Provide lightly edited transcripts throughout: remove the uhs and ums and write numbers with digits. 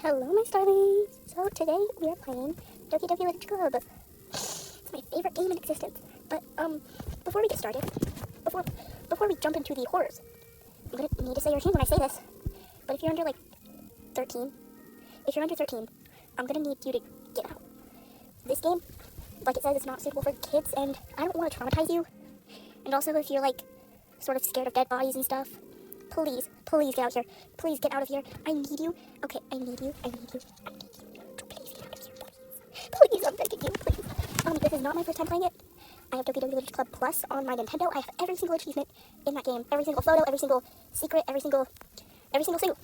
Hello, my starlings! So today we are playing Doki Literature Club. It's my favorite game in existence. But before we get started, before we jump into the horrors, I'm gonna need to say your name when I say this. But if you're under 13, I'm gonna need you to get out. This game, like it says, is not suitable for kids, and I don't want to traumatize you. And also, if you're sort of scared of dead bodies and stuff, please get out here. Please get out of here. I need you. Okay, I need you. Please get out of here, please. Please, I'm begging you, please. This is not my first time playing it. I have Doki Literature Club Plus on my Nintendo. I have every single achievement in that game. Every single photo, every single secret, every single single.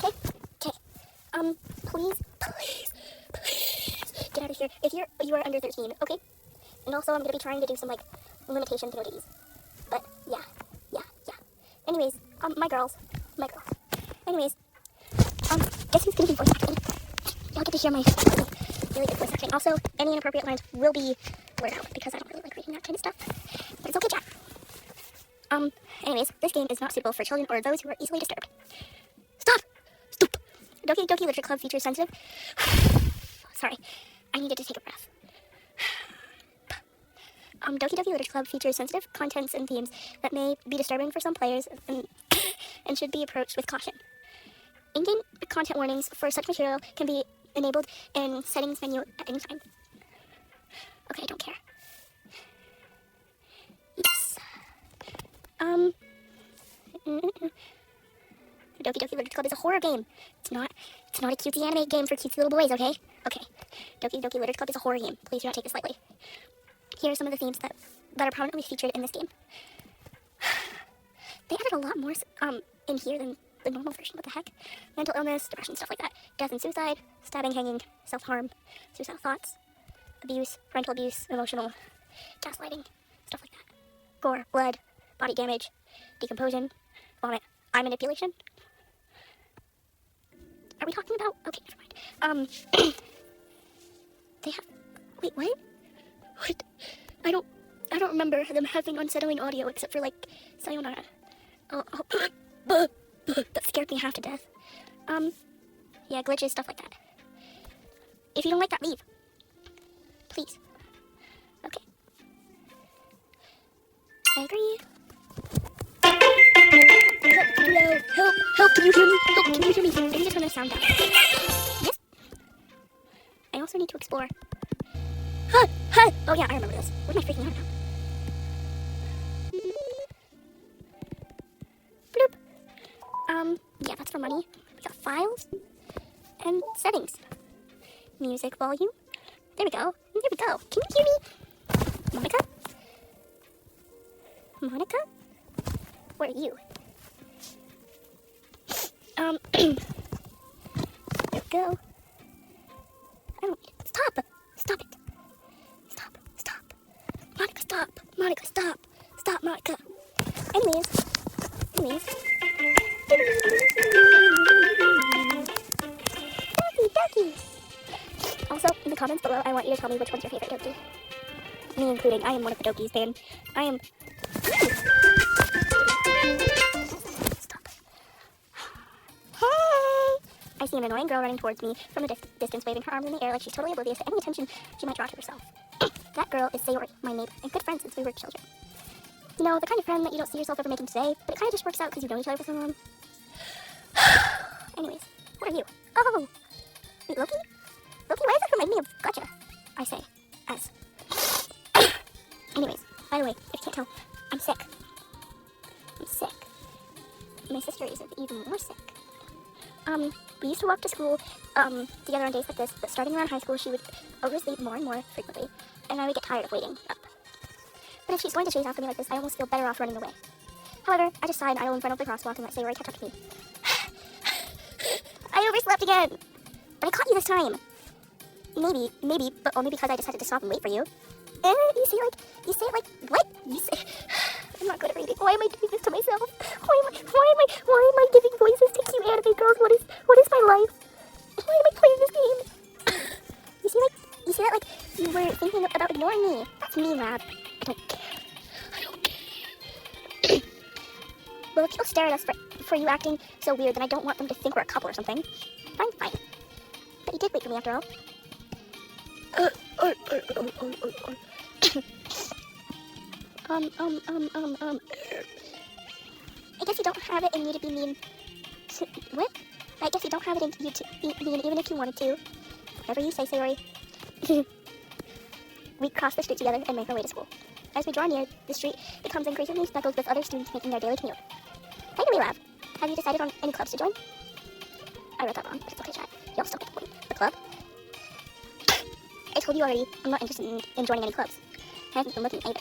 Okay? Please get out of here. If you are under 13, okay? And also, I'm gonna be trying to do some limitations and ODs. But yeah. Anyways, my girls. Anyways, guess who's gonna be voice acting? Y'all get to hear my really good voice acting. Also, any inappropriate lines will be blurred out because I don't really like reading that kind of stuff. But it's okay, chat. Anyways, this game is not suitable for children or those who are easily disturbed. Stop! Doki Literature Club features sensitive. Sorry, I needed to take a breath. Doki Literature Club features sensitive contents and themes that may be disturbing for some players and should be approached with caution. In-game content warnings for such material can be enabled in settings menu at any time. Okay, I don't care. Yes. Doki Literature Club is a horror game. It's not a cutesy anime game for cutesy little boys, okay? Okay. Doki Literature Club is a horror game. Please do not take this lightly. Here are some of the themes that are prominently featured in this game. They added a lot more in here than the normal version. What the heck? Mental illness, depression, stuff like that. Death and suicide, stabbing, hanging, self-harm, suicidal thoughts, abuse, parental abuse, emotional gaslighting, stuff like that. Gore, blood, body damage, decomposition, vomit, eye manipulation. Are we talking about? Okay, never mind. They have. Wait, what? What? I don't remember them having unsettling audio except for sayonara. That scared me half to death. Yeah, glitches, stuff like that. If you don't like that, leave. Please. Okay. I agree. Hello, help, can you hear me? Help, can you hear me? I need to turn the sound down. Yes? I also need to explore. Huh! Oh yeah, I remember this. What am I freaking out about? Bloop. Yeah, that's for money. We got files and settings. Music volume. There we go. Can you hear me? Monica? Where are you? There we go. I don't. Stop it. Monica, stop. Stop, Monica. Anyways. Doki. Also, in the comments below, I want you to tell me which one's your favorite Doki. Me including. I am one of the Dokis, fan. I am... Stop. Hey! I see an annoying girl running towards me from a distance, waving her arms in the air like she's totally oblivious to any attention she might draw to herself. That girl is Sayori, my neighbor, and good friend since we were children. You know, the kind of friend that you don't see yourself ever making today, but it kind of just works out because you've known each other for so long. Anyways, what are you? Oh! Wait, Loki? Loki, why does that remind me of Gotcha? I say, as. Anyways, by the way, if you can't tell, I'm sick. My sister is even more sick. We used to walk to school, together on days like this, but starting around high school, she would oversleep more and more frequently, and I would get tired of waiting up. But if she's going to chase after me like this, I almost feel better off running away. However, I just sigh and idle in front of the crosswalk and let Sayori catch up to me. I overslept again! But I caught you this time! Maybe, but only because I decided to stop and wait for you. You say what? You say... I'm not good at reading. Why am I doing this to myself? Why am I giving voices to cute anime girls? What is my life? Why am I playing this game? You see that you were thinking about ignoring me. That's me, Lab. I don't care. Well, if people stare at us for you acting so weird, then I don't want them to think we're a couple or something. Fine. But he did wait for me after all. I guess you don't have it in you to be mean. What? I guess you don't have it in you to be mean even if you wanted to. Whatever you say, Sayori. We cross the street together and make our way to school. As we draw near, the street becomes increasingly speckled with other students making their daily commute. Finally, Lav, have you decided on any clubs to join? I wrote that wrong, but it's okay, chat. Y'all still get the point. The club? I told you already, I'm not interested in joining any clubs. I haven't been looking either.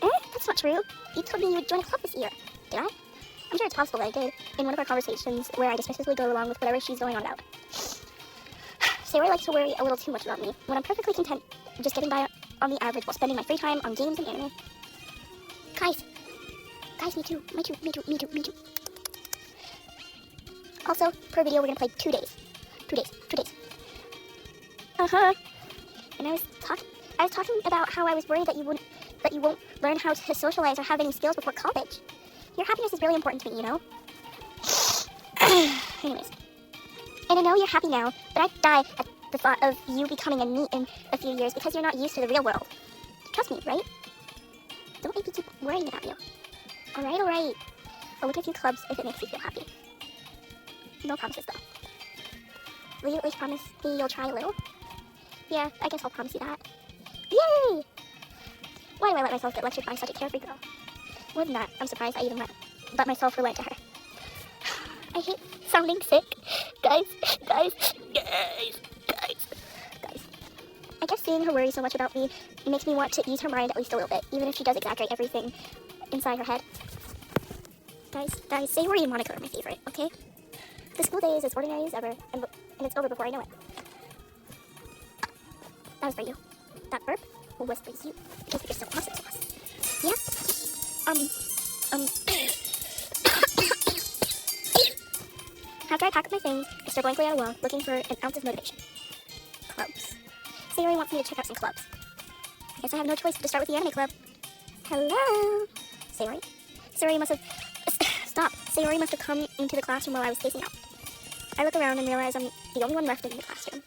That's not true. You told me you would join a club this year. Did I? I'm sure it's possible that I did, in one of our conversations where I dismissively go along with whatever she's going on about. Sayori likes to worry a little too much about me, when I'm perfectly content just getting by on the average while spending my free time on games and anime. Guys, me too. Also, per video, we're gonna play 2 days. 2 days. And I was talking about how I was worried that you won't learn how to socialize or have any skills before college. Your happiness is really important to me, you know? Anyways. And I know you're happy now, but I'd die at the thought of you becoming a NEET in a few years because you're not used to the real world. Trust me, right? Don't make me keep worrying about you. Alright. I'll look at a few clubs if it makes you feel happy. No promises, though. Will you at least promise me you'll try a little? Yeah, I guess I'll promise you that. Yay! Why do I let myself get lectured by such a carefree girl? More than that, I'm surprised I even let myself relent to her. I hate sounding sick. Guys. I guess seeing her worry so much about me makes me want to ease her mind at least a little bit, even if she does exaggerate everything inside her head. Guys, Sayori and Monica are my favorite, okay? The school day is as ordinary as ever, and it's over before I know it. That was for you. That burp was for you, because you're so awesome to us. Yeah? After I pack up my things, I start blankly at a wall, looking for an ounce of motivation. Clubs. Sayori wants me to check out some clubs. I guess I have no choice but to start with the anime club. Hello? Sayori? Sayori must have come into the classroom while I was spacing out. I look around and realize I'm the only one left in the classroom.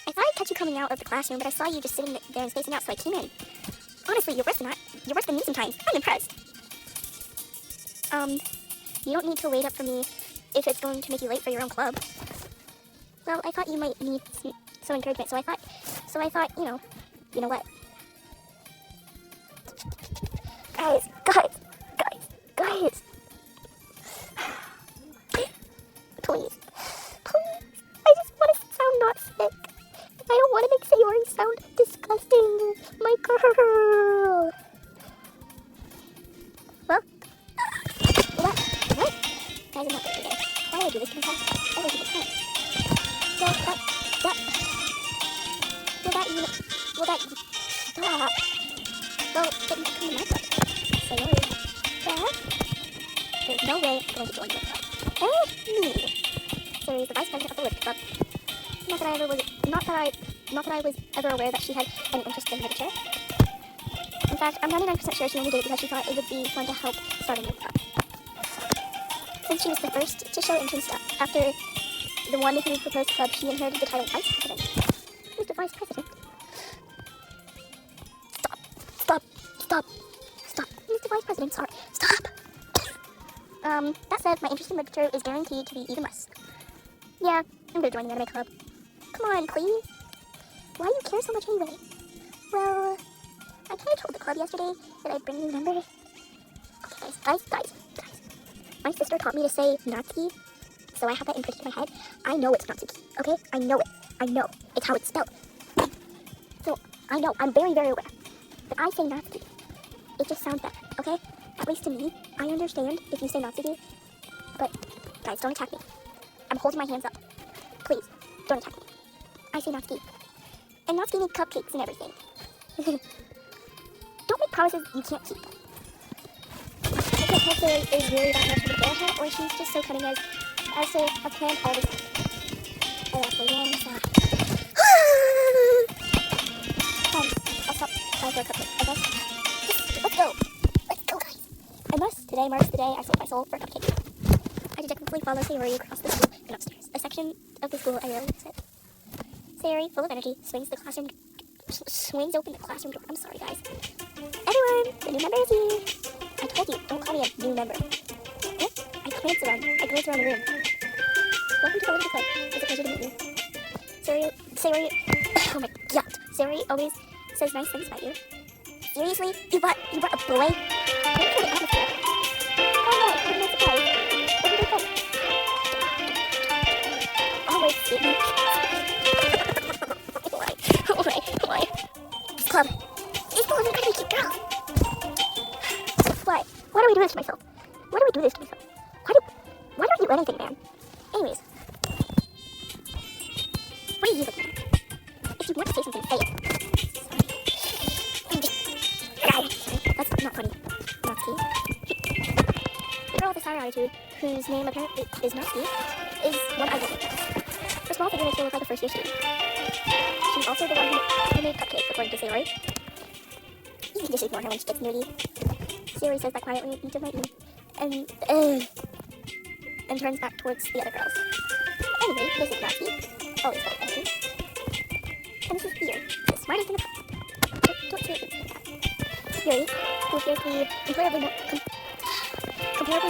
I thought I'd catch you coming out of the classroom, but I saw you just sitting there and spacing out, so I came in. Honestly, you're worse than that. You're worse than me sometimes. I'm impressed. You don't need to wait up for me if it's going to make you late for your own club. Well, I thought you might need some encouragement, so I thought, you know what? Guys. Please. I just want to sound not sick. I don't want to make Sayori sound disgusting. My girl. Well, what? Guys, I'm not good today. Why would I do this to myself? Why would I do this to myself? Well, stop. Well, but you can come to my club. Sayori. What? There's no way I'm going to join your club. Me. Sayori is the vice president of the Lift Club. Not that I was ever aware that she had any interest in literature. In fact, I'm 99% sure she only did it because she thought it would be fun to help start a new club. Since she was the first to show interest after the one who proposed the club, she inherited the title Vice President. Who's the Vice President? Stop. Who's the Vice President? Sorry. Stop. That said, my interest in literature is guaranteed to be even less. Yeah, I'm gonna join the anime club. Come on, please. Why do you care so much anyway? Well, I kinda told the club yesterday that I'd bring you members. Okay, guys. My sister taught me to say Natsuki, so I have that imprinted in my head. I know it's Natsuki, okay? I know it. It's how it's spelled. So, I know, I'm very, very aware. But I say Natsuki. It just sounds better, okay? At least to me, I understand if you say Natsuki. But, guys, don't attack me. I'm holding my hands up. Please, don't attack me. I say Natsuki. And Natsuki needs cupcakes and everything. Don't make promises you can't keep. I can't tell if there is really that much of a bearhead, or she's just so cunning as to have planned all this. Oh, that's the one side. I'll stop trying for a cupcake, I guess. Let's go, guys. And thus, today marks the day I sold my soul for a cupcake. I dejectedly follow Sayori across the school and upstairs. section of the school I really miss it. Sayori, full of energy, swings open the classroom door. I'm sorry, guys. Everyone, the new member is here. I told you, don't call me a new member. Oh, I glance around the room. Welcome to the Little Club. It's a pleasure to meet you. Sayori, oh my god. Sayori always says nice things about you. Seriously? You brought a boy? I'm going to the atmosphere. Oh no, what a nice surprise. Where did they go? Always sweet. Why? This club is full of incredibly cute girls. Why? Why do we do this to myself? Why do we do I do anything, man? Anyways. What are you looking at? If you want to say something, say it. That's not funny. Natsuki. The girl with the sour attitude, whose name apparently is Natsuki, is one I look at. Her small figure makes her look like a first-year student. She's also the one who made cupcakes, according to Sayori. You can just ignore her when she gets moody. Sayori says that quietly into my ear, and turns back towards the other girls. Anyway, this is Natsuki, always full of energy. And this is Ian, the smartest in the class. Don't say things like that. Yuri, who appears to be comparably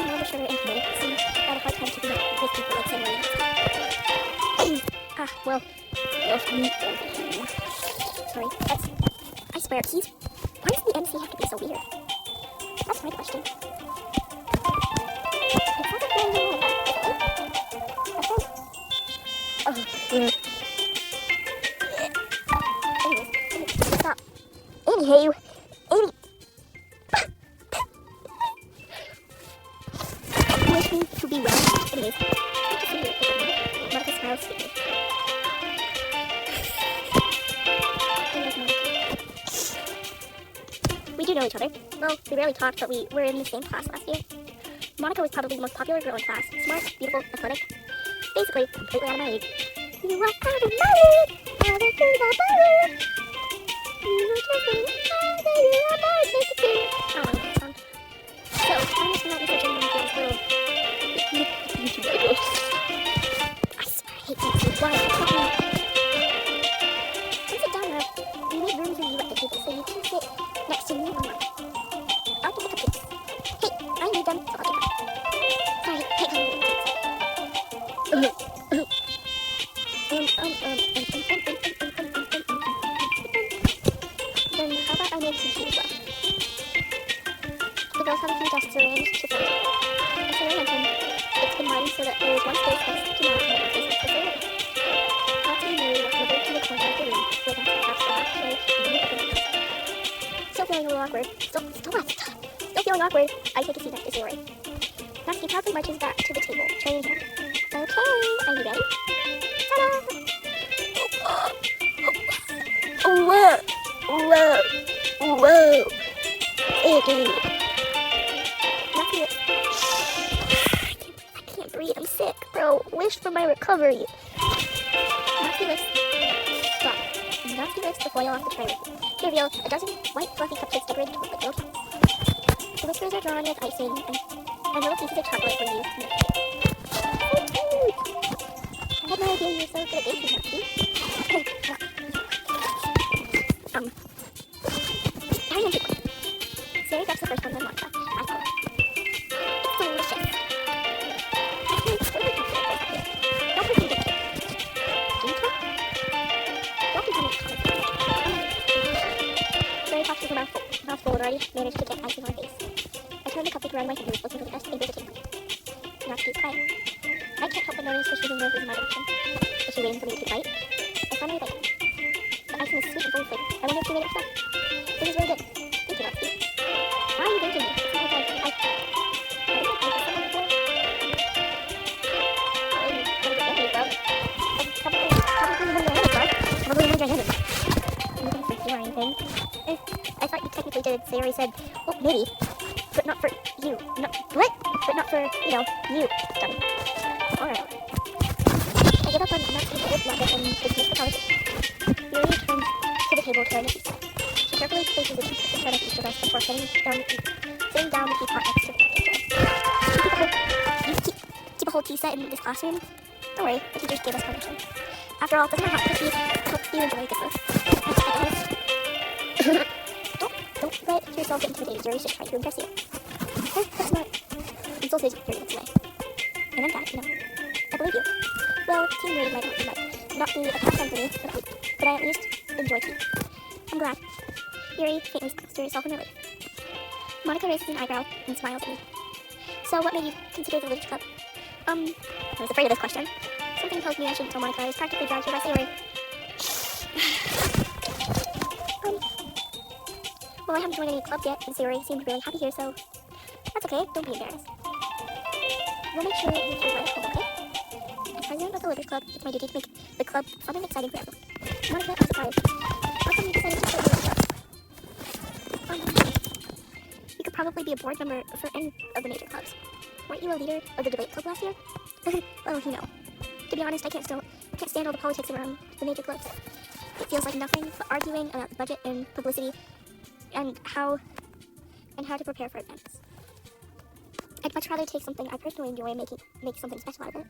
more mature and committed, seems to have a hard time keeping up with people like Sayori. Well, sorry, I swear, why does the MC have to be so weird? That's my question. It sounds like very little about it, right? Anyways, stop. Anywho, wish me to be well. Anyways, good to see you. Monica smiles sweetly. We do know each other. Well, we barely talked, but we were in the same class last year. Monica was probably the most popular girl in class. Smart, beautiful, athletic. Basically, completely out of my league. You are out of my league! Out of the league! You are just a you are my destiny. I don't know that song. So, I'm just not researching these girls' little YouTube videos. I swear, I hate these. Why? Come sit down now. We made room for you at the table, so you can sit next to me and Mom. I'll get the cupcakes. Hey, I need them, so I'll take them. Sorry, can't come with the Then how about I make some tea as well? The girls have a few desks arranged to fill. As Sarah mentioned, it's been lined so that there is one space next to Mom and one space next to Sarah. Natsuki and Yuri walk over to the corner of the room where Natsuki has the half tray and the open space. Still feeling a little awkward. Still feeling awkward, I take a seat next to Sayori. Natsuki proudly marches back to the table, tray in hand. Okay, are you ready? Ta-da! Whoa! Natsuki, I can't breathe, I'm sick, bro. Wish for my recovery. Natsuki lifts the foil off the tray to reveal a dozen white fluffy cupcakes decorated with little cats. The whiskers are drawn with icing, and little pieces of chocolate were used to make it. So cute! I had no idea you were so good at baking, Natsuki. Harry and Pickle. Sarah grabs the first one, then Monica. I follow. It's delicious. I can explain the cupcake for a second. Don't pretend to cake. Do you talk? Don't pretend to comment. Sarah talks with her mouth full already, managed to get icing on her face. I turn the cupcake around my fingers, looking for the best thing to take. Natsuki's quiet. I can't help but notice her choosing noses in my direction. Is she waiting for me to take a bite? I finally bite. The icing is sweet and full of flavor. I wonder if she made it herself. This is really good. Thank you, Natsuki. Why are you thanking me? It's not like I didn't thank someone before. Probably when you're younger. You didn't freak you or anything. I thought you technically did. Sayori said, well, maybe. But not for you. What? But not for, you. Dummy. Alright. I get up on Natsuki's old blanket and dismiss the conversation. Yuri turns to the table to learn a pizza. She carefully places the pizza in front of each of us before sitting down the teapot next to the cupcake tray. You keep a whole tea set in this classroom? Don't worry, the teachers gave us permission. After all, doesn't it have to help you enjoy good food? Don't let yourself get intimidated. Yuri should try to impress you. That's not insulted Yuri looks away. And in fact, I believe you. Well, team rating might not be a pastime for me, but I at least enjoy tea. I'm glad. Yuri faintly smiles to herself in relief. Monica raises an eyebrow and smiles at me. So what made you consider the Literature Club? I was afraid of this question. Something tells me I shouldn't tell Monica. I was practically dragged here by Sayori. Well, I haven't joined any clubs yet, and Sayori seemed really happy here, so that's okay. Don't be embarrassed. We'll make sure you feel right at home, okay? As president of the Literature Club, it's my duty to make the club fun and exciting for everyone. Monica, I'm surprised. How come you decided to join the Literature Club? You could probably be a board member for any of the major clubs. Weren't you a leader of the debate club last year? Well, to be honest, I can't stand all the politics around the major clubs. It feels like nothing but arguing about the budget and publicity and how to prepare for events. I'd much rather take something I personally enjoy and make something special out of it.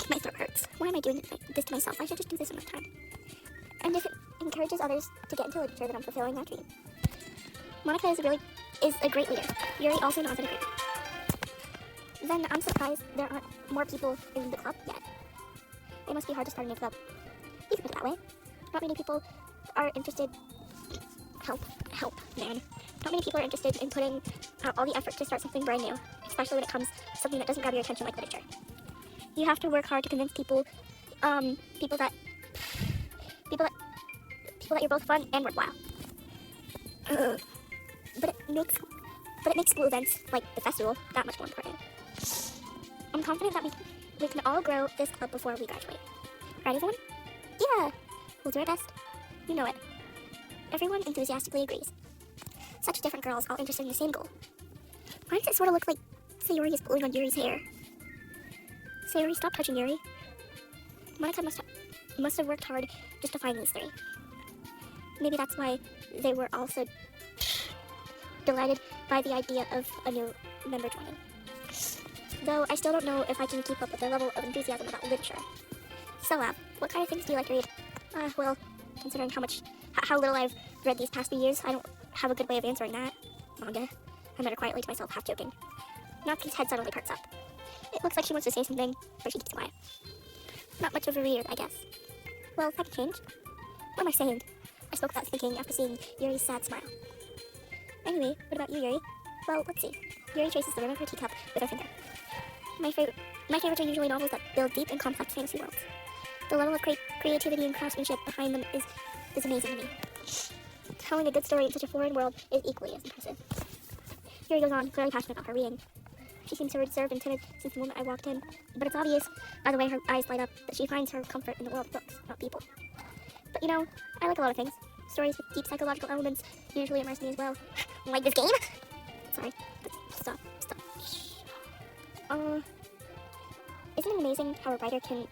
My throat hurts. Why am I doing this to myself? I should just do this in my time. And if it encourages others to get into literature, then I'm fulfilling that dream. Monica is a great leader. Yuri also nods in agreement. Then I'm surprised there aren't more people in the club yet. It must be hard to start a new club. You can put it that way. Not many people are interested. Help, man. Not many people are interested in putting out all the effort to start something brand new, especially when it comes to something that doesn't grab your attention like literature. You have to work hard to convince people that you're both fun and worthwhile. But it makes school events like the festival that much more important. I'm confident that we can all grow this club before we graduate. Right, everyone? Yeah! We'll do our best. You know it. Everyone enthusiastically agrees. Such different girls, all interested in the same goal. Why does it sort of look like Sayori is pulling on Yuri's hair? Sayori, stop touching Yuri. Monica must have worked hard just to find these three. Maybe that's why they were all so delighted by the idea of a new member joining. Though I still don't know if I can keep up with their level of enthusiasm about literature. So, what kind of things do you like to read? Well, considering how little I've read these past few years, I don't have a good way of answering that. Manga. I mutter quietly to myself, half joking. Natsuki's head suddenly perks up. It looks like she wants to say something, but she keeps quiet. Not much of a reader, I guess. Well, that could change. What am I saying? I spoke without thinking after seeing Yuri's sad smile. Anyway, what about you, Yuri? Well, let's see. Yuri traces the rim of her teacup with her finger. My favorites are usually novels that build deep and complex fantasy worlds. The level of creativity and craftsmanship behind them is amazing to me. Telling a good story in such a foreign world is equally as impressive. Yuri goes on, clearly passionate about her reading. She seems so reserved and timid since the moment I walked in, but it's obvious by the way her eyes light up that she finds her comfort in the world of books, not people. But I like a lot of things. Stories with deep psychological elements usually immerse me as well. Like this game? Sorry. Stop. Isn't it amazing how a writer can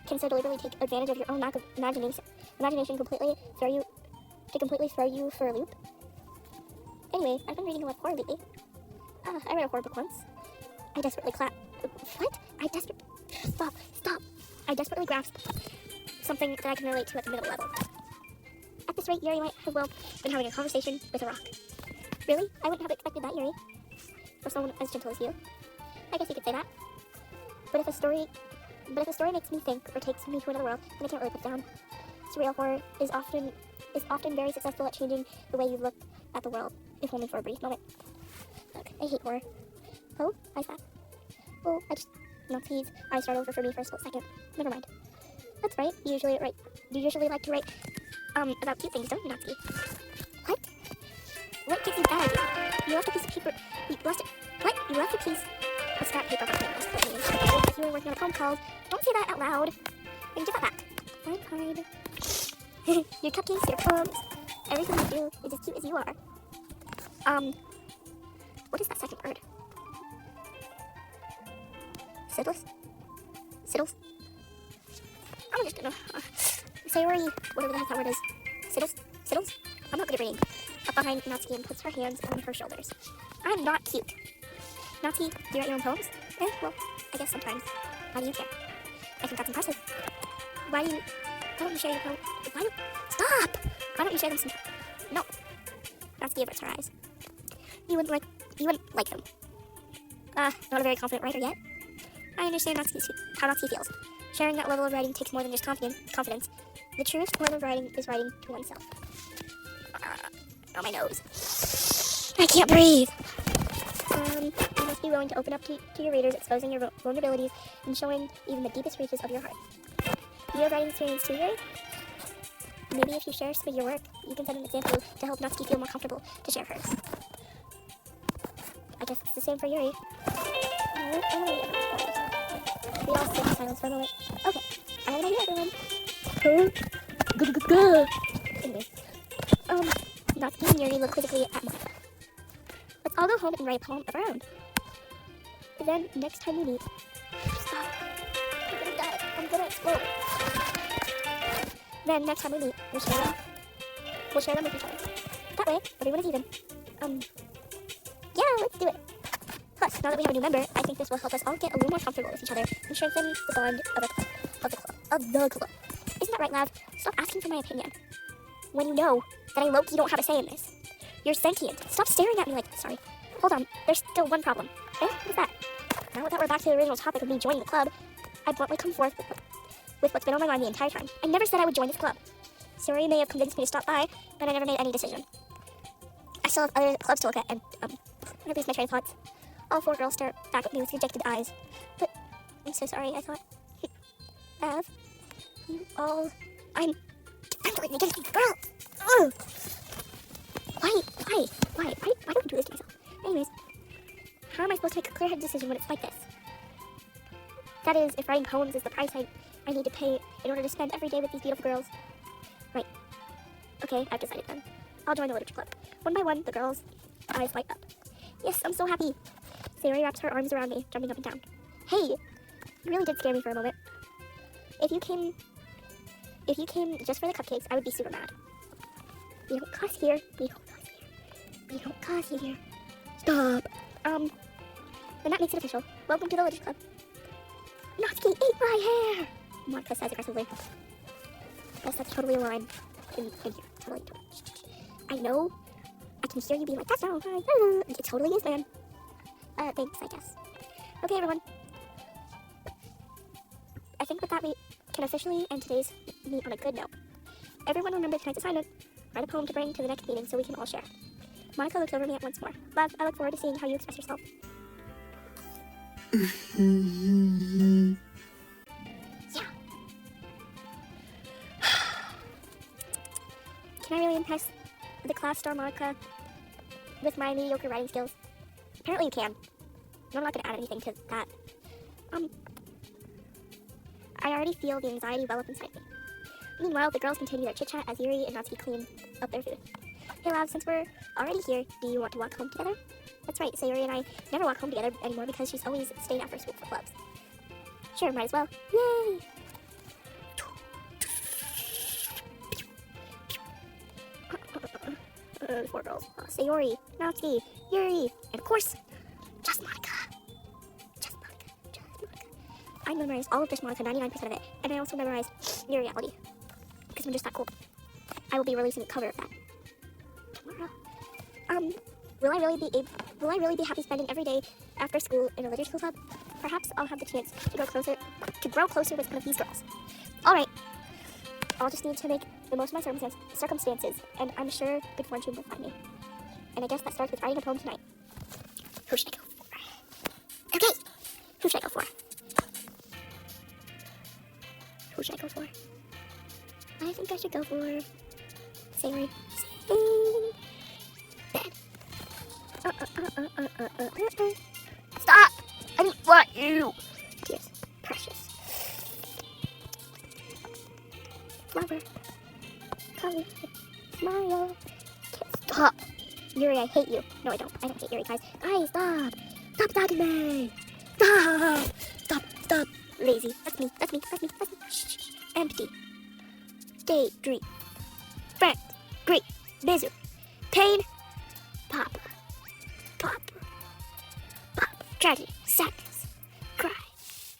so deliberately take advantage of your own lack of imagination completely throw you for a loop? Anyway, I've been reading a lot of horror lately. I read a horror book once. I desperately grasped something that I can relate to at the middle level. At this rate, Yuri might have been having a conversation with a rock. Really? I wouldn't have expected that, Yuri. For someone as gentle as you. I guess you could say that. But if a story makes me think or takes me to another world, then I can't really put it down. Surreal horror is often very successful at changing the way you look at the world, if only for a brief moment. Look, I hate horror. Oh, why's that? Well, Natsuki's eyes start over for me for a split second. Never mind. That's right. You usually like to write about cute things, don't you, Natsuki? What? What gives you that idea? You left a piece of paper. You left a piece of scrap paper behind us. That means if you were working on a poem called, don't say that out loud. And give that back. Fine. Your cupcakes, your poems, everything you do is as cute as you are. What is that second word? Siddles? I'm just gonna Sayori, whatever the heck that word is. Siddles? I'm not good at reading. Up behind Natsuki and puts her hands on her shoulders. I'm not cute. Natsuki, do you write your own poems? Well, I guess sometimes. Why do you care? I think that's impressive. Why don't you share your poem? Stop! Why don't you share them sometime? No. Natsuki averts her eyes. You wouldn't like them. Not a very confident writer yet. I understand how Natsuki feels. Sharing that level of writing takes more than just confidence. The truest form of writing is writing to oneself. On my nose. I can't breathe. You must be willing to open up to your readers, exposing your vulnerabilities and showing even the deepest reaches of your heart. Do you have writing experience too, Yuri? Maybe if you share some of your work, you can set an example to help Natsuki feel more comfortable to share hers. I guess it's the same for Yuri. We all sit in silence for a moment. Okay, I have an idea, everyone. Anyways, Natsuki and Yuri look quizzically at Monica. Let's all go home and write a poem of our own. Then, next time we meet... Stop. I'm gonna die. I'm gonna explode. Then, next time we meet, we'll share them with each other. That way, everyone is even. Yeah, let's do it. Plus, now that we have a new member, I think this will help us all get a little more comfortable with each other and strengthen the bond of the club. Isn't that right, Lav? Stop asking for my opinion. When you know that I low-key don't have a say in this. You're sentient. Stop staring at me like... Sorry. Hold on. There's still one problem. Eh? What's that? Now that we're back to the original topic of me joining the club, I bluntly come forth with what's been on my mind the entire time. I never said I would join this club. Suri may have convinced me to stop by, but I never made any decision. I still have other clubs to look at, and, I lose my train of thoughts. All four girls stare back at me with dejected eyes. But, I'm so sorry, I thought... Av, you all... I'm defending against these girls! Ugh! Why do I do this to myself? Anyways, how am I supposed to make a clear-headed decision when it's like this? That is, if writing poems is the price I need to pay in order to spend every day with these beautiful girls. Right. Okay, I've decided then. I'll join the literature club. One by one, the girls' eyes light up. Yes, I'm so happy. Sayori wraps her arms around me, jumping up and down. Hey, you really did scare me for a moment. If you came just for the cupcakes, I would be super mad. We don't cuss here. We don't cuss here. Stop. Then that makes it official. Welcome to the Literature Club. Natsuki ate my hair! Monica says aggressively. Yes, that's totally a line. In here. Totally. I know. I can hear you being like, that's not right. It totally is, man. Thanks, I guess. Okay, everyone. I think with that, we can officially end today's meet on a good note. Everyone remember tonight's assignment. Write a poem to bring to the next meeting so we can all share. Monica looks over me once more. Love, I look forward to seeing how you express yourself. Yeah. Can I really impress the class star Monica with my mediocre writing skills? Apparently you can. I'm not going to add anything to that. I already feel the anxiety well up inside me. Meanwhile, the girls continue their chit-chat as Yuri and Natsuki clean up their food. Hey Lav, since we're already here, do you want to walk home together? That's right, Sayuri and I never walk home together anymore because she's always staying after school for clubs. Sure, might as well. Yay! The four girls. Sayuri, Natsuki, Yuri, and of course, just Monica. I memorized all of Just Monica, 99% of it, and I also memorized Your Reality, because I'm just that cool. I will be releasing a cover of that tomorrow. Will I really be happy spending every day after school in a literature club? Perhaps I'll have the chance to grow closer with one of these girls. All right, I'll just need to make the most of my circumstances, and I'm sure good fortune will find me. And I guess that starts with writing a poem tonight. Who should I go for? Okay, who should I go for? Who should I go for? I think I should go for Sayori. Bed. Stop! I didn't want you! Tears. Precious. Flower. Color. Smile. Stop! Yuri, I hate you. No, I don't. I don't hate Yuri, guys. Guys, stop! Stop talking to me! Stop! Stop! Lazy. That's me. Shh. Empty. Daydream. Friend. Great. Misery. Pain. Pop. Tragedy. Sadness. Cry.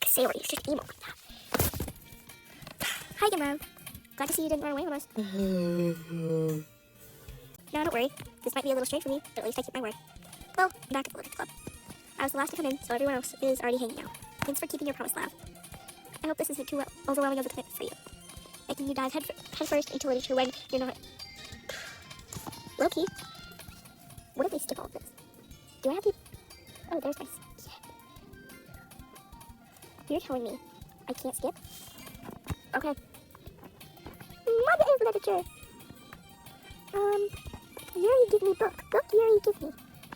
Sayori is just Hi, Gimro. Glad to see you didn't run away from us. No, don't worry. This might be a little strange for me, but at least I keep my word. Well, I'm back at the Literature Club. I was the last to come in, so everyone else is already hanging out. Thanks for keeping your promise, Lav. I hope this isn't too overwhelming of a commitment for you. Making you dive head first into literature when you're not... Loki? What if they skip all of this? Do I have to... Oh, there's my... You're telling me I can't skip? Okay. My bad, literature. Yuri, give me book. Book, Yuri, give me.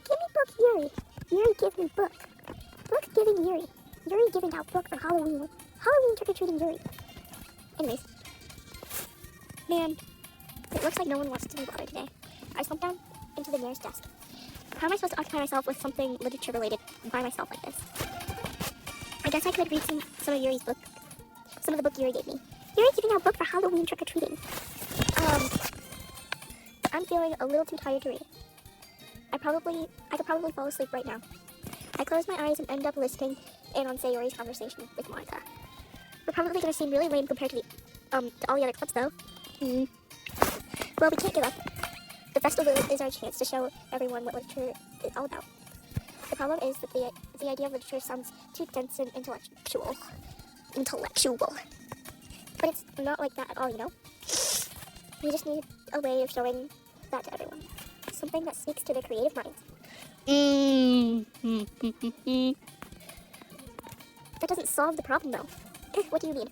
Give me book, Yuri. Yuri, give me book. Book giving Yuri. Yuri giving out book for Halloween. Halloween trick-or-treating Yuri. Anyways. Man, it looks like no one wants to be bothered today. I slumped down into the nearest desk. How am I supposed to occupy myself with something literature-related by myself like this? I guess I could read some of Yuri's book. Some of the book Yuri gave me. Yuri giving out book for Halloween trick-or-treating. I'm feeling a little too tired to read. I could probably fall asleep right now. I close my eyes and end up listening in on Sayori's conversation with Monica. We're probably gonna seem really lame compared to all the other clubs though. Well, we can't give up. The festival is our chance to show everyone what literature is all about. The problem is that the idea of literature sounds too dense and intellectual. But it's not like that at all, you know? We just need a way of showing that to everyone. Something that speaks to their creative minds. That doesn't solve the problem, though. What do you mean?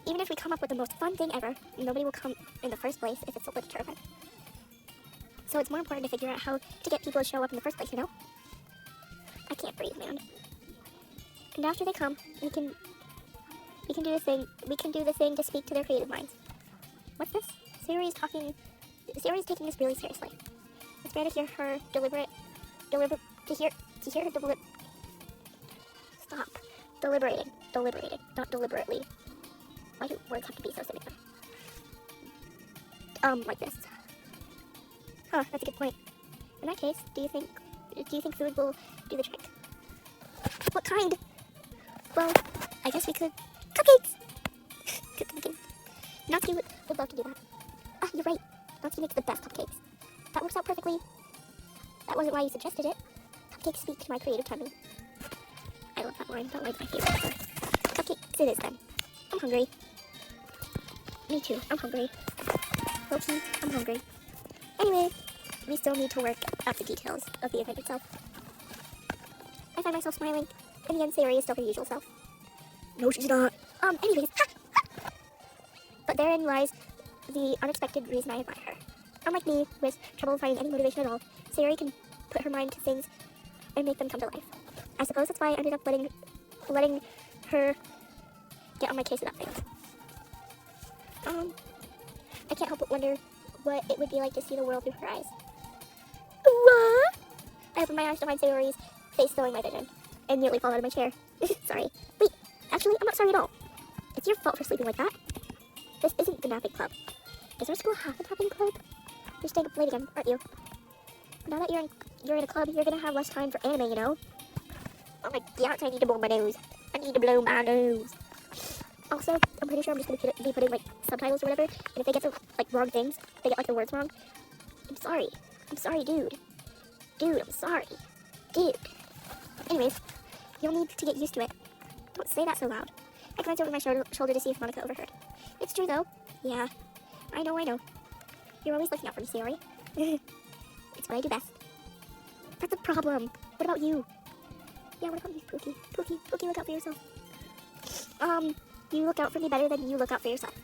Even if we come up with the most fun thing ever, nobody will come in the first place if it's a literature event. So it's more important to figure out how to get people to show up in the first place, you know? I can't breathe, man. And after they come, we can do the thing. We can do the thing to speak to their creative minds. What's this? Sayori's taking this really seriously. It's rare to hear her deliberating, not deliberately. Why do words have to be so similar? Like this. Huh, that's a good point. In that case, do you think food will do the trick? What kind? Well, I guess we could... Cupcakes! Cupcakes. Natsuki would love to do that. Ah, you're right. Natsuki makes the best cupcakes. That works out perfectly. That wasn't why you suggested it. Cupcakes speak to my creative tummy. I love that line. That line's my favorite. So, cupcakes it is then. I'm hungry. Me too. I'm hungry. Loki, I'm hungry. Anyway, we still need to work out the details of the event itself. I find myself smiling. In the end, Sayori is still her usual self. No, she's not. Anyways. But therein lies the unexpected reason I admire her. Unlike me, with trouble finding any motivation at all, Sayori can put her mind to things and make them come to life. I suppose that's why I ended up letting her get on my case about things. I can't help but wonder what it would be like to see the world through her eyes. What? I opened my eyes to find Sayori's face filling my vision, and nearly fall out of my chair. Sorry. Wait, actually, I'm not sorry at all. It's your fault for sleeping like that. This isn't the napping club. Is our school half a napping club? You're staying up late again, aren't you? Now that you're in a club, you're gonna have less time for anime, you know? Oh my god, I need to blow my nose. I need to blow my nose. Also, I'm pretty sure I'm just gonna be putting like subtitles or whatever, and if they get the like wrong things, they get like the words wrong. I'm sorry. I'm sorry, dude. Dude, I'm sorry. Dude. Anyways, you'll need to get used to it. Don't say that so loud. I glanced over my shoulder to see if Monica overheard. It's true though. Yeah. I know. You're always looking out for me, Sayori. It's what I do best. That's a problem. What about you? Yeah, what about you, Pookie? Pookie, look out for yourself. You look out for me better than you look out for yourself.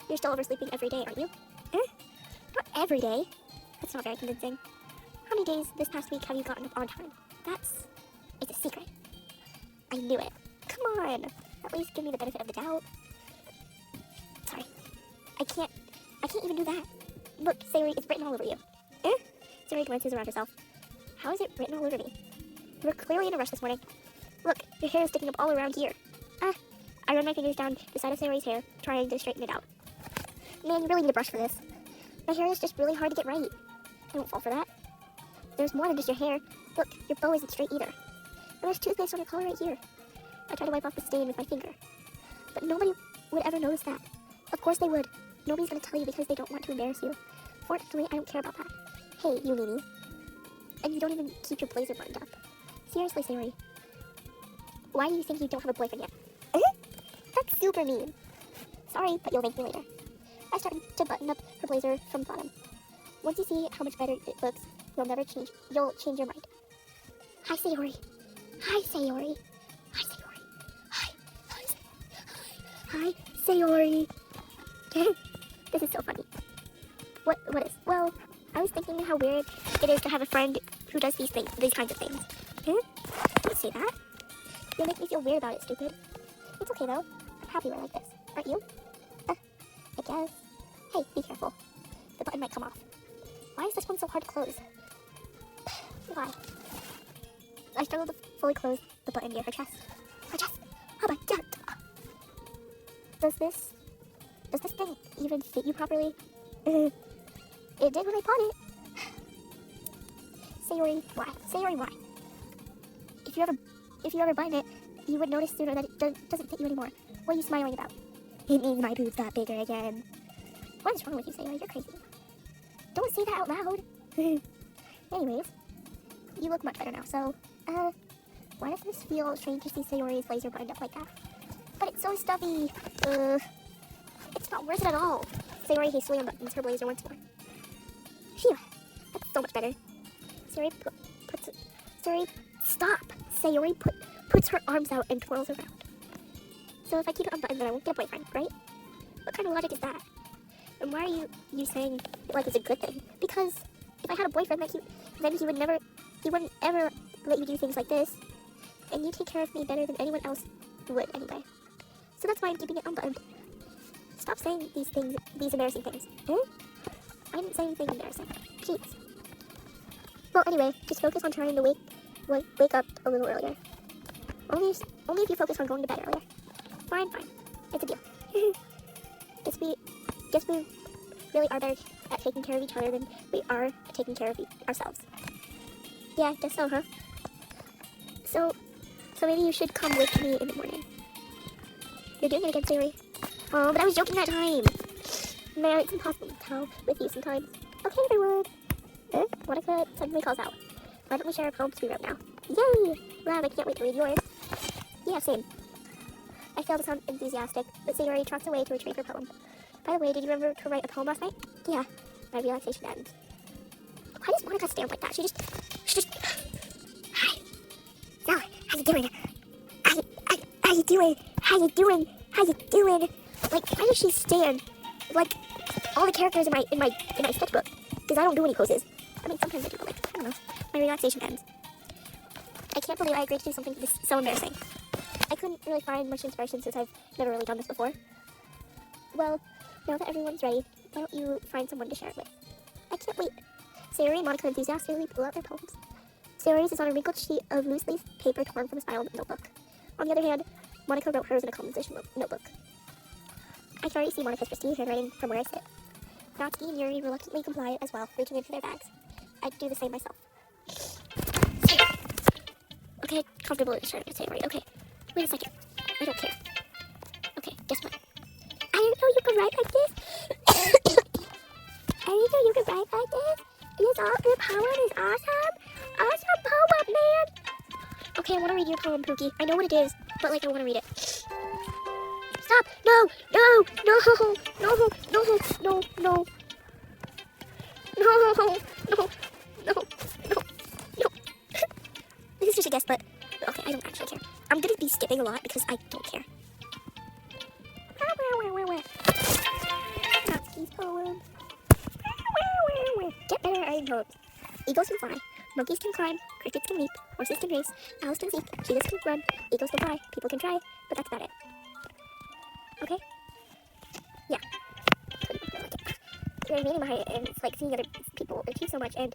You're still oversleeping every day, aren't you? Not every day. That's not very convincing. How many days this past week have you gotten up on time? It's a secret. I knew it. Come on. At least give me the benefit of the doubt. Sorry. I can't even do that. Look, Sayori, it's written all over you. Sayori glances around herself. How is it written all over me? You were clearly in a rush this morning. Look, your hair is sticking up all around here. I run my fingers down the side of Sayori's hair, trying to straighten it out. Man, you really need a brush for this. My hair is just really hard to get right. I won't fall for that. There's more than just your hair. Look, your bow isn't straight either. And there's toothpaste on your collar right here. I tried to wipe off the stain with my finger. But nobody would ever notice that. Of course they would. Nobody's gonna tell you because they don't want to embarrass you. Fortunately, I don't care about that. Hey, you Mimi. And you don't even keep your blazer buttoned up. Seriously, Sayori. Why do you think you don't have a boyfriend yet? That's super mean. Sorry, but you'll thank me later. I started to button up her blazer from the bottom. Once you see how much better it looks, you'll change your mind. Hi, Sayori. Hi, Sayori. Hi, Sayori. Hi. Hi, Sayori. Hi, Sayori. This is so funny. What is? Well, I was thinking how weird it is to have a friend who does these kinds of things. Don't say that. You'll make me feel weird about it, stupid. It's okay though. I'm happy we're like this. Aren't you? I guess. Hey, be careful. The button might come off. Why is this one so hard to close? Why? I struggled to fully close the button near her chest. Her chest! Oh my god! Does this thing even fit you properly? It did when I bought it. Sayori, why? Sayori, why? If you ever bind it, you would notice sooner that it doesn't fit you anymore. What are you smiling about? It means my boobs got bigger again. What is wrong with you, Sayori? You're crazy. Don't say that out loud. Anyways, you look much better now, so, why does this feel strange to see Sayori's blazer buttoned up like that? But it's so stuffy. It's not worth it at all. Sayori hastily unbuttons her blazer once more. Phew, that's so much better. Stop! Sayori puts her arms out and twirls around. So if I keep it unbuttoned, then I won't get a boyfriend, right? What kind of logic is that? And why are you saying it like it's a good thing? Because if I had a boyfriend, then he wouldn't ever let you do things like this. And you take care of me better than anyone else would anyway. So that's why I'm keeping it unbuttoned. Stop saying these embarrassing things. I didn't say anything embarrassing. Jeez. Well, anyway, just focus on trying to wake up a little earlier. Only if you focus on going to bed earlier. Fine. It's a deal. Guess we really are better at taking care of each other than we are at taking care of ourselves. Yeah, guess so, huh? So maybe you should come with me in the morning. You're doing it again, Sayori. Oh, but I was joking that time. Man, it's impossible to tell with you sometimes. Okay, everyone. Monica suddenly calls out. Why don't we share a poem to be wrote now? Yay! Wow, I can't wait to read yours. Yeah, same. I fail to sound enthusiastic, but Sayori trots away to retrieve her poem. By the way, did you remember to write a poem last night? Yeah. My relaxation ends. Why does Monica stand like that? She just... Hi. So, how you doing? How you doing? Like, why does she stand like all the characters in my sketchbook? Because I don't do any poses. I mean, sometimes I do, but like, I don't know. My relaxation ends. I can't believe I agreed to do something this so embarrassing. I couldn't really find much inspiration since I've never really done this before. Well, now that everyone's ready, why don't you find someone to share it with? I can't wait. Sayori and Monica enthusiastically pull out their poems. Sayori's is on a wrinkled sheet of loose-leaf paper torn from a styled notebook. On the other hand, Monica wrote hers in a composition notebook. I can already see Monica's pristine handwriting from where I sit. Natsuki and Yuri reluctantly comply as well, reaching into their bags. I'd do the same myself. Okay, comfortable in sharing with Sayori. Okay, wait a second. I don't care. Okay, guess what? I didn't know you could write like this. Your poem is awesome. Awesome poem, man. Okay, I want to read your poem, Pookie. I know what it is, but like I want to read it. Stop! No! This is just a guess, but okay, I don't actually care. I'm gonna be skipping a lot because I don't care. Natsuki's poem. Get better at writing poems. Eagles can fly, monkeys can climb, crickets can leap, horses can race, owls can seek, cheetahs can run, eagles can fly, people can try, but that's about it. Okay? Yeah. You're remaining behind, and it's like seeing other people achieve so much, and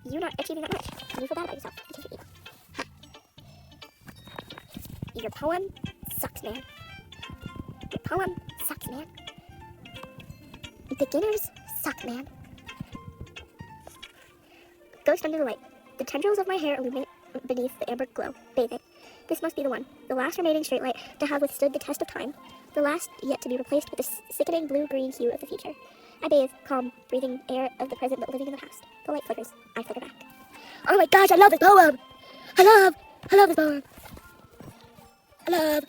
you're not achieving that much. And you feel bad about yourself because you're evil. Your poem sucks, man. Your poem sucks, man. Beginners suck, man. Ghost under the light. The tendrils of my hair illuminate beneath the amber glow, bathing. This must be the one. The last remaining straight light to have withstood the test of time. The last yet to be replaced with the sickening blue-green hue of the future. I bathe, calm, breathing air of the present but living in the past. The light flickers. I flicker back. Oh my gosh, I love this poem! I love this poem! I love.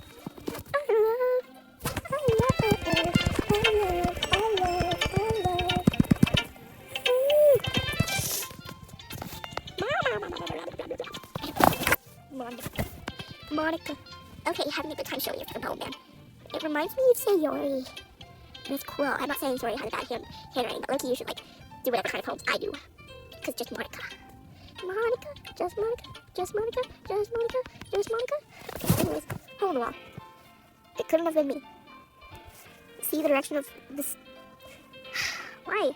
Monica. Okay, having a good time showing you the poem, man. It reminds me of Sayori. It's cool. I'm not saying Sayori has a bad handwriting, but Loki, you should, do whatever kind of poems I do. Because just Monica. Monica, just Monica, just Monica, just Monica, just Monica. Okay, anyways, hole in the wall. It couldn't have been me. See the direction of this. Why?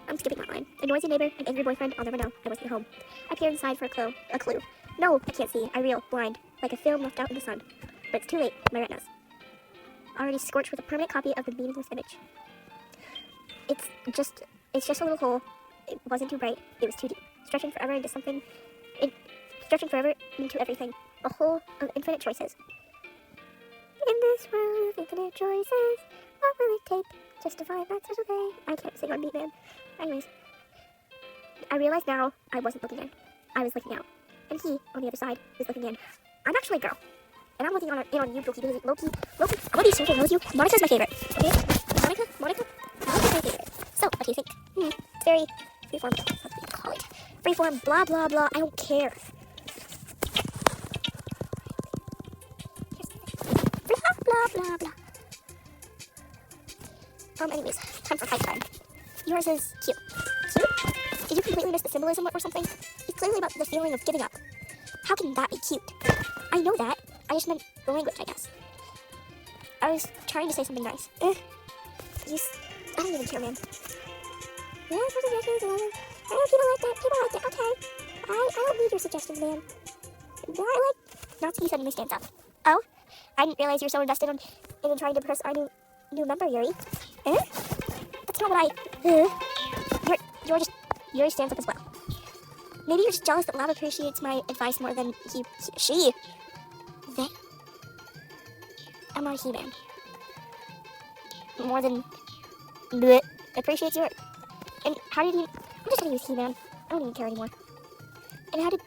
I'm skipping that line. A noisy neighbor, an angry boyfriend, I'll never know. I wasn't home. I peer inside for a clue. No, I can't see. I reel, blind, like a film left out in the sun. But it's too late. My retinas. Already scorched with a permanent copy of the meaningless image. It's just a little hole. It wasn't too bright. It was too deep. Stretching forever into everything. A hole of infinite choices. In this world of infinite choices, what will it take just to find that special thing? I can't sing on beat, man. Anyways, I realize now I wasn't looking in. I was looking out. And he, on the other side, was looking in. I'm actually a girl. And I'm looking in on you, Doki, because Loki, I'm gonna be super knows you. Monica's my favorite, okay? Monica's my favorite. So, what do you think? It's very freeform, that's what you call it. Freeform, blah, blah, blah, I don't care. Blah, blah, blah, blah. Anyways, time for fight time. Yours is cute. Cute? Did you completely miss the symbolism or something? It's clearly about the feeling of giving up. How can that be cute? I know that. I just meant the language, I guess. I was trying to say something nice. I don't even care, man. Yeah, for suggestions, I know people like that. Okay. I don't need your suggestions, man. Natsuki suddenly stands up. Oh? I didn't realize you were so invested in trying to impress our new member, Yuri. That's not what Yuri stands up as well. Maybe you're just jealous that Lab appreciates my advice more than she. They. I'm not a he-man. More than bleh, appreciates your. And how did you? I'm just telling you, he-man. I don't even care anymore. And how did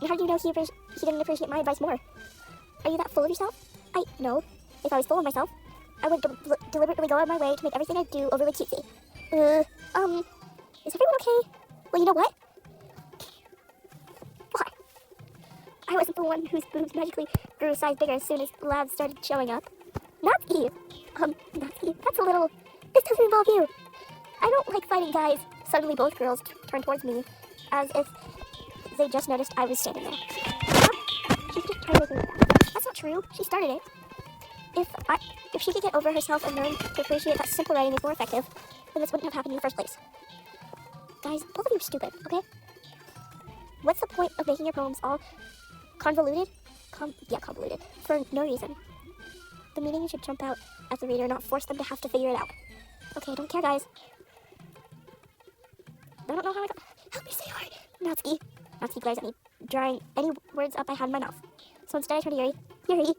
you know he didn't appreciate my advice more? Are you that full of yourself? No. If I was full of myself, I would deliberately go out of my way to make everything I do overly cutesy. Is everyone okay? Well, you know what? What? I wasn't the one whose boobs magically grew a size bigger as soon as labs started showing up. Not Eve. Not Eve. That's a little. This doesn't involve you. I don't like fighting guys. Suddenly, both girls turned towards me, as if they just noticed I was standing there. She just tried to do that. That's not true. She started it. If she could get over herself and learn to appreciate that simple writing is more effective, then this wouldn't have happened in the first place. Guys, both of you are stupid, okay? What's the point of making your poems all convoluted? Convoluted. For no reason. The meaning should jump out at the reader, not force them to have to figure it out. Okay, I don't care, guys. I don't know how I got. Help me, Sayori! Natsuki glares at me, drawing any words up I had in my mouth. So instead I turn to Yuri.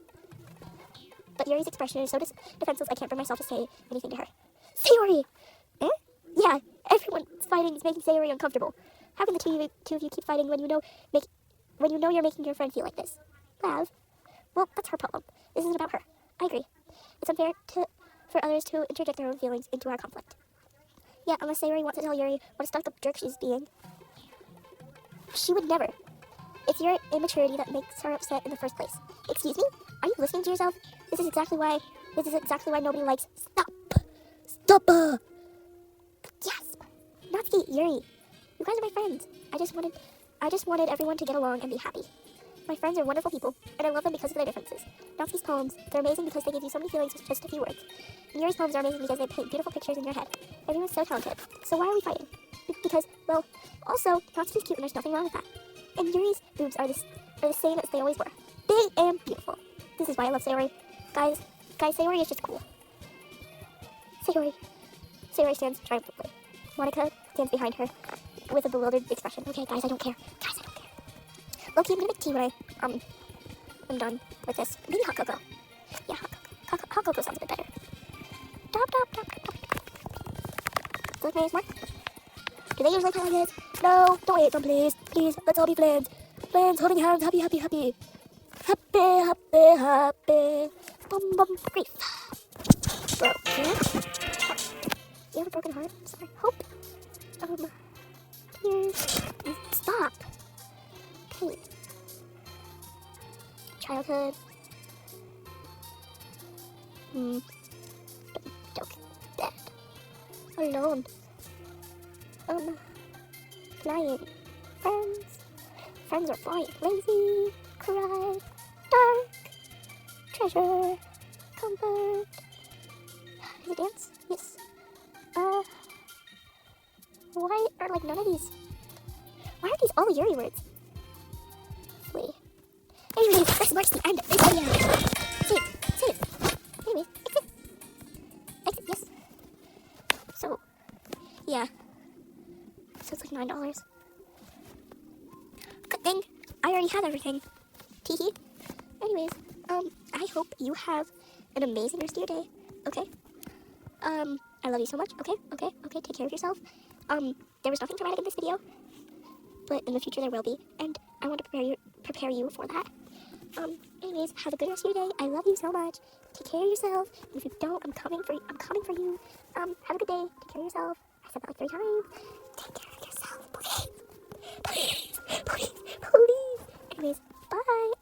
But Yuri's expression is so defenseless I can't bring myself to say anything to her. Sayori! Yeah, everyone's fighting is making Sayori uncomfortable. How can the two of you keep fighting when you know you're making your friend feel like this? Love? Well, that's her problem. This isn't about her. I agree. It's unfair for others to interject their own feelings into our conflict. Yeah, unless Sayori wants to tell Yuri what a stuck-up jerk she's being. She would never. It's your immaturity that makes her upset in the first place. Excuse me? Are you listening to yourself? This is exactly why nobody likes. Stop! Yes! Natsuki, Yuri. You guys are my friends. I just wanted everyone to get along and be happy. My friends are wonderful people, and I love them because of their differences. Natsuki's poems, they're amazing because they give you so many feelings with just a few words. And Yuri's poems are amazing because they paint beautiful pictures in your head. Everyone's so talented. So why are we fighting? Because, well, also, Natsuki's cute and there's nothing wrong with that. And Yuri's boobs are the same as they always were. Big and beautiful. This is why I love Sayori. Guys, Sayori is just cool. Sayori stands triumphantly. Monica stands behind her with a bewildered expression. Okay, guys, I don't care. Loki, I'm gonna make tea when I'm done with this. Maybe hot cocoa. Yeah, hot cocoa sounds a bit better. Stop. Like mayonnaise more? Do they usually play like this? No, don't hate them, please. Please, let's all be friends. Friends, holding hands, happy. Happy. Bum, grief. Broken. You have a broken heart? Sorry. Hope. Tears. Stop. Pain. Childhood. Doki. Dead. Alone. Flying. Friends are flying. Lazy. Cry. Dark. Treasure. Comfort. Is it dance? Yes. Why are like none of these? Why are these all Yuri words? Wait. Anyway, this marks the end of this video. Save. Anyway, exit, yes. So, yeah. So it's like $9. Good thing I already have everything. Teehee. Anyways, I hope you have an amazing rest of your day. Okay? I love you so much. Okay? Take care of yourself. There was nothing dramatic in this video, but in the future there will be, and I want to prepare you for that. Anyways, have a good rest of your day. I love you so much. Take care of yourself. And if you don't, I'm coming for you. Have a good day. Take care of yourself. I said that like 3 times. Take care of yourself, please. Please. Anyways, bye.